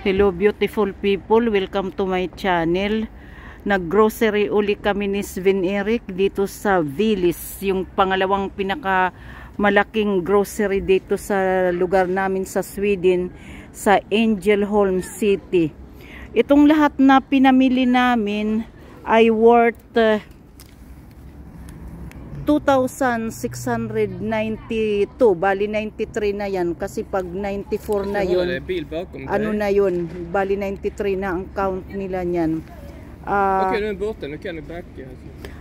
Hello beautiful people, welcome to my channel. Nag-grocery uli kami ni Sven Erik dito sa Willys, yung pangalawang pinakamalaking grocery dito sa lugar namin sa Sweden, sa Ängelholm City. Itong lahat na pinamili namin ay worth 2,692, bali 93 na yan kasi pag 94 na yun, ano na yun, bali 93 na ang count nila niyan.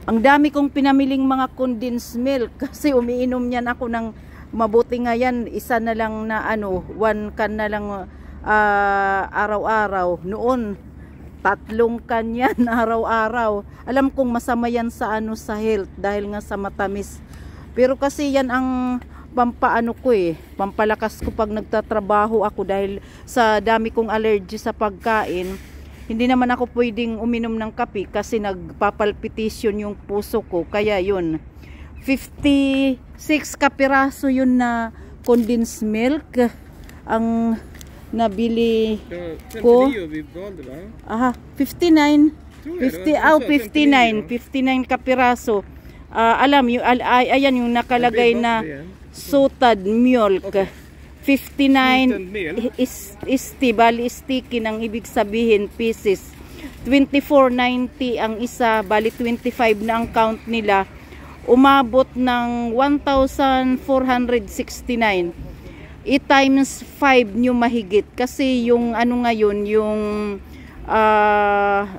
Ang dami kong pinamiling mga condensed milk kasi umiinom niyan ako ng mabuti nga yan, isa na lang na ano, 1 can na lang araw-araw. Noon 3 can yan araw-araw. Alam kong masama yan sa ano, sa health dahil nga sa matamis. Pero kasi yan ang pampaano ko pampalakas ko pag nagtatrabaho ako dahil sa dami kong allergy sa pagkain. Hindi naman ako pwedeng uminom ng kape kasi nagpapalpitation yung puso ko. Kaya yun, 56 kapiraso yun na condensed milk ang nabili ko. 59 kapiraso. Alam yung ayan yung nakalagay na salted milk. 59 bali sticky ng ibig sabihin pieces. 24.90 ang isa, bali 25 na ang count nila. Umabot ng 1,469. I-times 5 nyo mahigit kasi yung ano ngayon, yung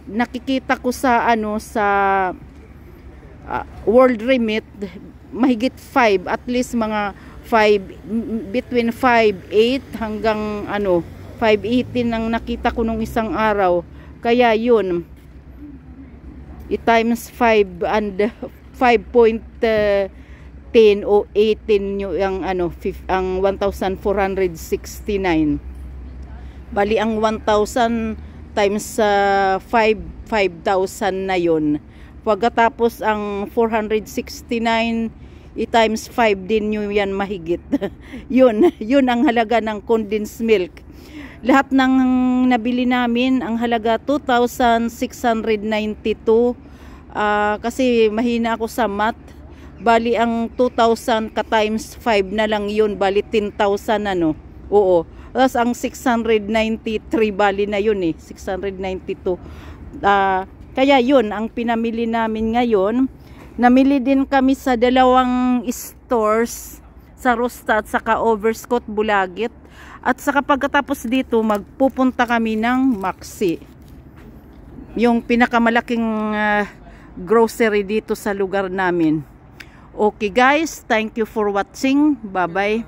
nakikita ko sa ano, sa World Remit, mahigit 5, at least mga 5, between 5.8 hanggang ano 5.18 ang nakita ko nung isang araw. Kaya yun, i-times 5 and 5.10 o 18 nyo yung ano, ang 1,469. Bali ang 1,000 times 5,000 na yun. Pagkatapos ang 469 i-times 5 din nyo yan mahigit. yun ang halaga ng condensed milk. Lahat ng nabili namin, ang halaga 2,692. Kasi mahina ako sa math. Bali ang 2,000 ka times 5 na lang yun, bali 10,000 ano. Oo. Tapos ang 693 bali na yun 692. Kaya yun ang pinamili namin ngayon. Namili din kami sa 2 stores, sa Rosta at saka Overscott, Bulagit. At saka pagkatapos dito magpupunta kami ng Maxi, yung pinakamalaking grocery dito sa lugar namin. Okay guys, thank you for watching. Bye bye.